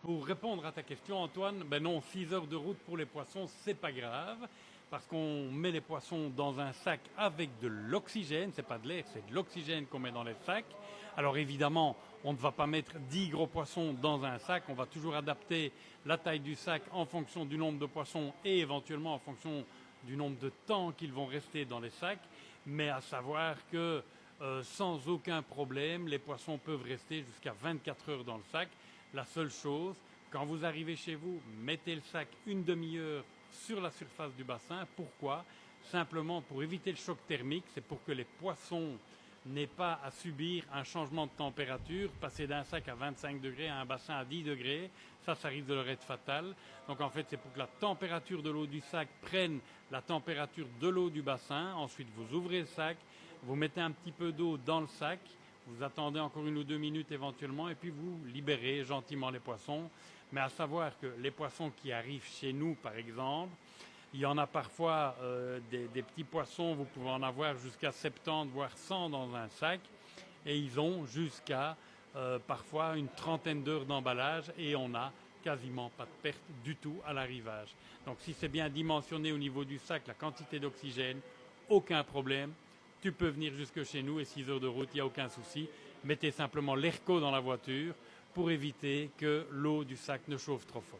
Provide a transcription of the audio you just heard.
Pour répondre à ta question, Antoine, ben non, 6 heures de route pour les poissons, c'est pas grave, parce qu'on met les poissons dans un sac avec de l'oxygène, c'est pas de l'air, c'est de l'oxygène qu'on met dans les sacs. Alors évidemment, on ne va pas mettre 10 gros poissons dans un sac, on va toujours adapter la taille du sac en fonction du nombre de poissons et éventuellement en fonction du nombre de temps qu'ils vont rester dans les sacs, mais à savoir que sans aucun problème, les poissons peuvent rester jusqu'à 24 heures dans le sac. La seule chose, quand vous arrivez chez vous, mettez le sac une demi-heure sur la surface du bassin. Pourquoi? Simplement pour éviter le choc thermique, c'est pour que les poissons n'aient pas à subir un changement de température, passer d'un sac à 25 degrés à un bassin à 10 degrés, ça risque de leur être fatal. Donc en fait, c'est pour que la température de l'eau du sac prenne la température de l'eau du bassin. Ensuite, vous ouvrez le sac, vous mettez un petit peu d'eau dans le sac, vous attendez encore 1 ou 2 minutes éventuellement et puis vous libérez gentiment les poissons. Mais à savoir que les poissons qui arrivent chez nous, par exemple, il y en a parfois des petits poissons, vous pouvez en avoir jusqu'à 70 voire 100 dans un sac et ils ont jusqu'à parfois une trentaine d'heures d'emballage et on n'a quasiment pas de perte du tout à l'arrivage. Donc si c'est bien dimensionné au niveau du sac, la quantité d'oxygène, aucun problème. Tu peux venir jusque chez nous et 6 heures de route, il n'y a aucun souci. Mettez simplement l'Airco dans la voiture pour éviter que l'eau du sac ne chauffe trop fort.